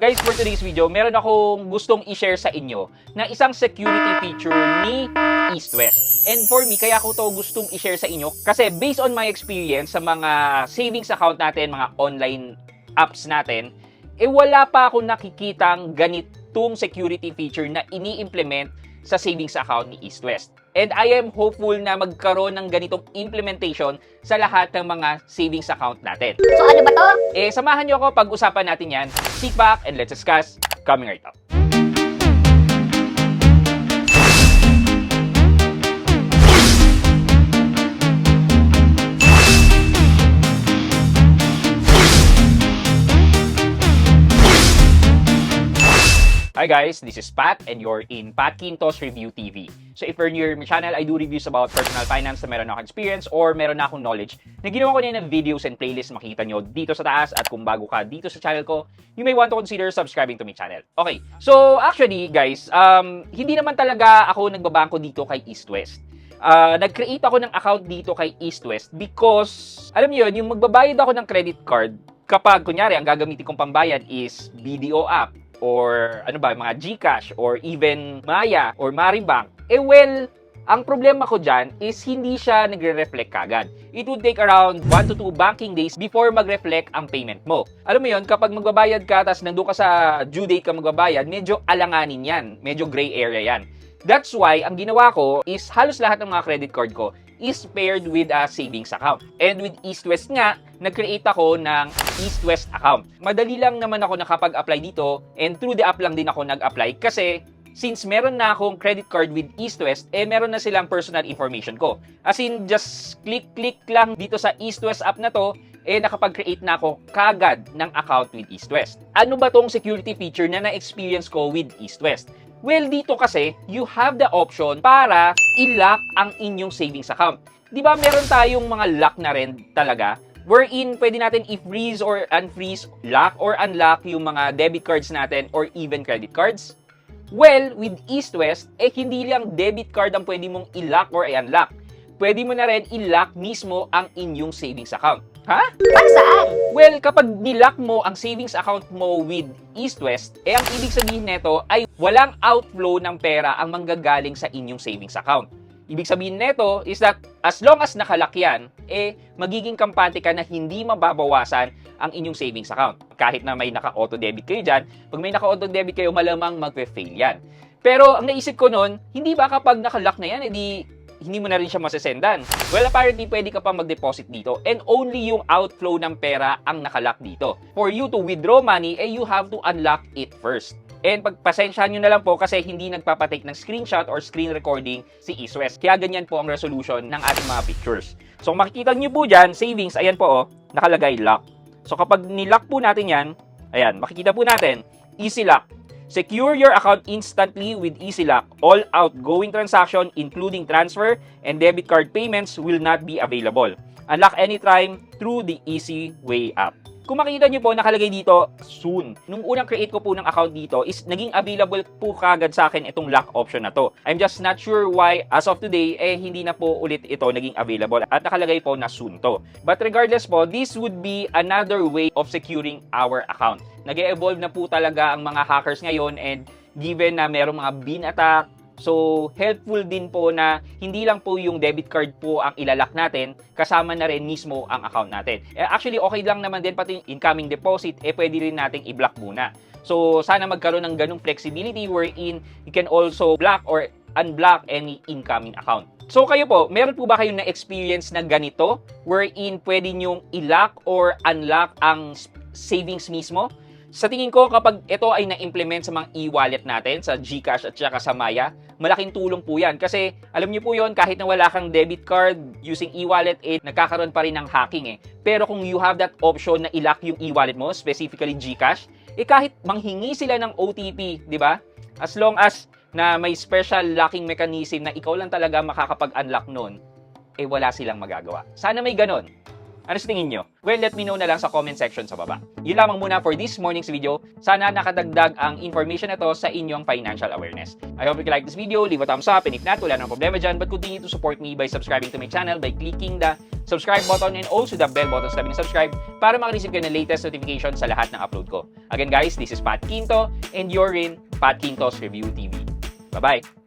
Guys, for today's video, meron akong gustong i-share sa inyo na isang security feature ni East West. And for me, kaya ko to gustong i-share sa inyo kasi based on my experience sa mga savings account natin, mga online apps natin, wala pa ako nakikitang ganitong security feature na ini-implement sa savings account ni East West. And I am hopeful na magkaroon ng ganitong implementation sa lahat ng mga savings account natin. So ano ba to? Samahan nyo ako pag-usapan natin yan. Sit back and let's discuss coming right up. Hi guys, this is Pat and you're in Pat Quintos Review TV. So if you're new to my channel, I do reviews about personal finance na meron akong experience or meron na akong knowledge na ginawa ko na ng videos and playlists makikita nyo dito sa taas. At kung bago ka dito sa channel ko, you may want to consider subscribing to my channel. Okay, so actually guys, hindi naman talaga ako nagbabangko dito kay East West. Nag-create ako ng account dito kay East West because, alam niyo yun, yung magbabayad ako ng credit card kapag kunyari ang gagamitin kong pambayad is BDO app, or ano ba, mga GCash, or even Maya, or Maribank, well, ang problema ko dyan is hindi siya nagre-reflect kagad. It would take around 1 to 2 banking days before mag-reflect ang payment mo. Alam mo yun, kapag magbabayad ka, tas nandun ka sa due date ka magbabayad, medyo alanganin yan, medyo gray area yan. That's why, ang ginawa ko is halos lahat ng mga credit card ko is paired with a savings account. And with East West nga, nag-create ako ng East West account. Madali lang naman ako nakapag-apply dito and through the app lang din ako nag-apply kasi since meron na akong credit card with East West, meron na silang personal information ko. As in, just click lang dito sa East West app na to, nakapag-create na ako kagad ng account with East West. Ano ba tong security feature na na-experience ko with East West? Well, dito kasi, you have the option para i-lock ang inyong savings account. Di ba meron tayong mga lock na rin talaga? Wherein, pwede natin i-freeze or unfreeze, lock or unlock yung mga debit cards natin or even credit cards. Well, with East West, hindi lang debit card ang pwede mong i-lock or i-unlock. Pwede mo na rin i-lock mismo ang inyong savings account. Ha? Para saan? Well, kapag nilock mo ang savings account mo with East West, ang ibig sabihin nito ay walang outflow ng pera ang manggagaling sa inyong savings account. Ibig sabihin nito is that as long as nakalock yan, magiging kampante ka na hindi mababawasan ang inyong savings account. Kahit na may naka-auto debit kayo dyan, pag may naka-auto debit kayo, malamang mag-fail yan. Pero ang naisip ko nun, hindi ba kapag nakalock na yan, hindi mo na rin siya masesendan? Well, apparently, pwede ka pa mag-deposit dito and only yung outflow ng pera ang nakalock dito. For you to withdraw money, you have to unlock it first. And pagpasensyahan nyo na lang po kasi hindi nagpapatake ng screenshot or screen recording si East West. Kaya ganyan po ang resolution ng ating mga pictures. So makikita nyo po dyan, savings, ayan po nakalagay lock. So kapag nilock po natin yan, ayan, makikita po natin, easy lock. Secure your account instantly with EasyLock. All outgoing transaction, including transfer and debit card payments, will not be available. Unlock anytime through the Easy Way app. Kung makikita nyo po, nakalagay dito, soon. Nung unang create ko po ng account dito, is naging available po kagad sa akin itong lock option na to. I'm just not sure why, as of today, hindi na po ulit ito naging available. At nakalagay po na soon to. But regardless po, this would be another way of securing our account. Nag-e-evolve na po talaga ang mga hackers ngayon and given na merong mga bean attack, so helpful din po na hindi lang po yung debit card po ang ilalak natin, kasama na rin mismo ang account natin. Actually, okay lang naman din pati yung incoming deposit, pwede rin nating i-block muna. So sana magkaroon ng ganung flexibility wherein you can also block or unblock any incoming account. So kayo po, meron po ba kayong na-experience na ganito wherein pwede nyong i-lock or unlock ang savings mismo? Sa tingin ko, kapag ito ay na-implement sa mga e-wallet natin, sa GCash at saka sa Maya, malaking tulong po yan. Kasi alam niyo po yon, kahit na wala kang debit card using e-wallet, nagkakaroon pa rin ng hacking Pero kung you have that option na i-lock yung e-wallet mo, specifically GCash, kahit manghingi sila ng OTP, di ba? As long as na may special locking mechanism na ikaw lang talaga makakapag-unlock nun, wala silang magagawa. Sana may ganon. Ano sa tingin nyo? Well, let me know na lang sa comment section sa baba. Yun lamang muna for this morning's video. Sana nakadagdag ang information na to sa inyong financial awareness. I hope you like this video. Leave a thumbs up and if not, wala nang problema dyan. But continue to support me by subscribing to my channel by clicking the subscribe button and also the bell button sa tabi ng subscribe para makareceive kayo ng latest notification sa lahat ng upload ko. Again guys, this is Pat Quinto and you're in Pat Quinto's Review TV. Bye-bye!